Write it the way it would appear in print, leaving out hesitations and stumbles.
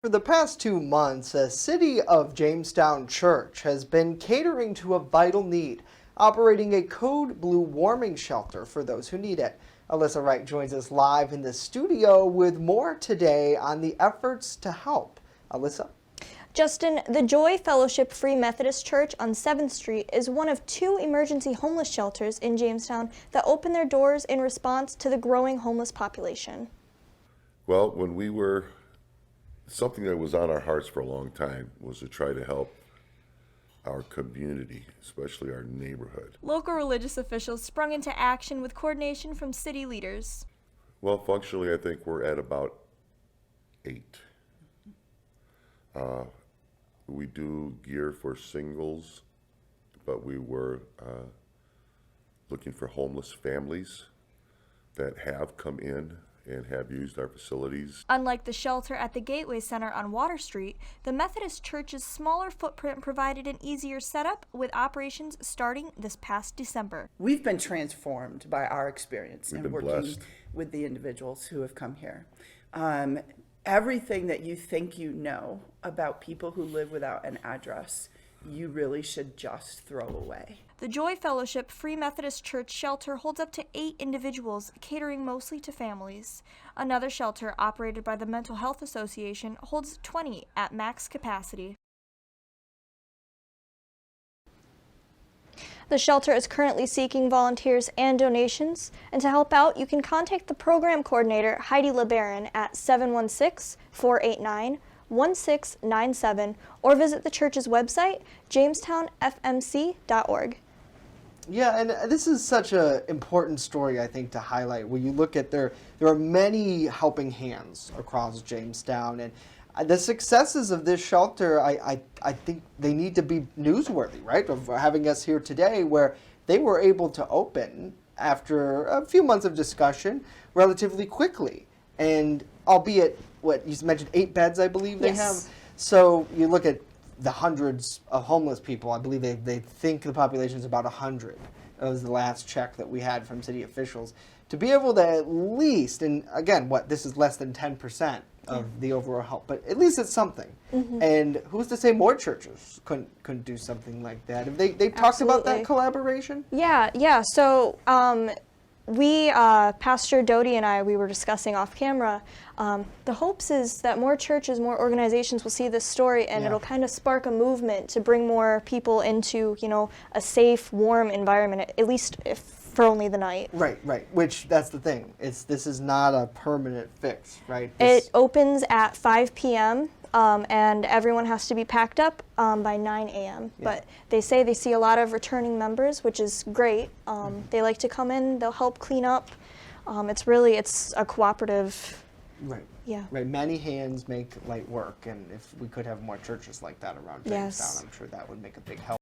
For the past 2 months, a City of Jamestown church has been catering to a vital need, operating a code blue warming shelter for those who need it. Alyssa Wright joins us live in the studio with more today on the efforts to help. Alyssa? Justin, the Joy Fellowship Free Methodist Church on 7th Street is one of 2 emergency homeless shelters in Jamestown that open their doors in response to the growing homeless population. Well, something that was on our hearts for a long time was to try to help our community, especially our neighborhood. Local religious officials sprung into action with coordination from city leaders. Well, functionally, I think we're at about 8. We do gear for singles, but we were looking for homeless families that have come in and have used our facilities. Unlike the shelter at the Gateway Center on Water Street, the Methodist Church's smaller footprint provided an easier setup with operations starting this past December. We've been transformed by our experience We've in been working blessed with the individuals who have come here. Everything that you think you know about people who live without an address, you really should just throw away. The Joy Fellowship Free Methodist Church shelter holds up to 8 individuals, catering mostly to families. Another shelter, operated by the Mental Health Association, holds 20 at max capacity. The shelter is currently seeking volunteers and donations, and to help out, you can contact the program coordinator, Heidi LeBaron, at 716-489-1697, or visit the church's website, jamestownfmc.org. Yeah, and this is such an important story, I think, to highlight. When you look at there are many helping hands across Jamestown, and the successes of this shelter, I think they need to be newsworthy, right? Of having us here today, where they were able to open after a few months of discussion relatively quickly, and albeit what you mentioned, 8 beds, I believe they have. So you look at the hundreds of homeless people. I believe they think the population is about 100. That was the last check that we had from city officials. To be able to at least, and again, this is less than 10% of the overall help, but at least it's something. And who's to say more churches couldn't do something like that? Have they talked about that collaboration? Yeah. So Pastor Doty and I, we were discussing off camera, the hopes is that more churches, more organizations will see this story, and it'll kind of spark a movement to bring more people into, a safe, warm environment, at least for only the night. Right. Which, that's the thing. This is not a permanent fix, right? It opens at 5 p.m. And everyone has to be packed up by 9 a.m. But they say they see a lot of returning members, which is great. They like to come in, they'll help clean up. It's a cooperative. Right. Yeah. Right. Many hands make light work, and if we could have more churches like that around Jamestown, I'm sure that would make a big help.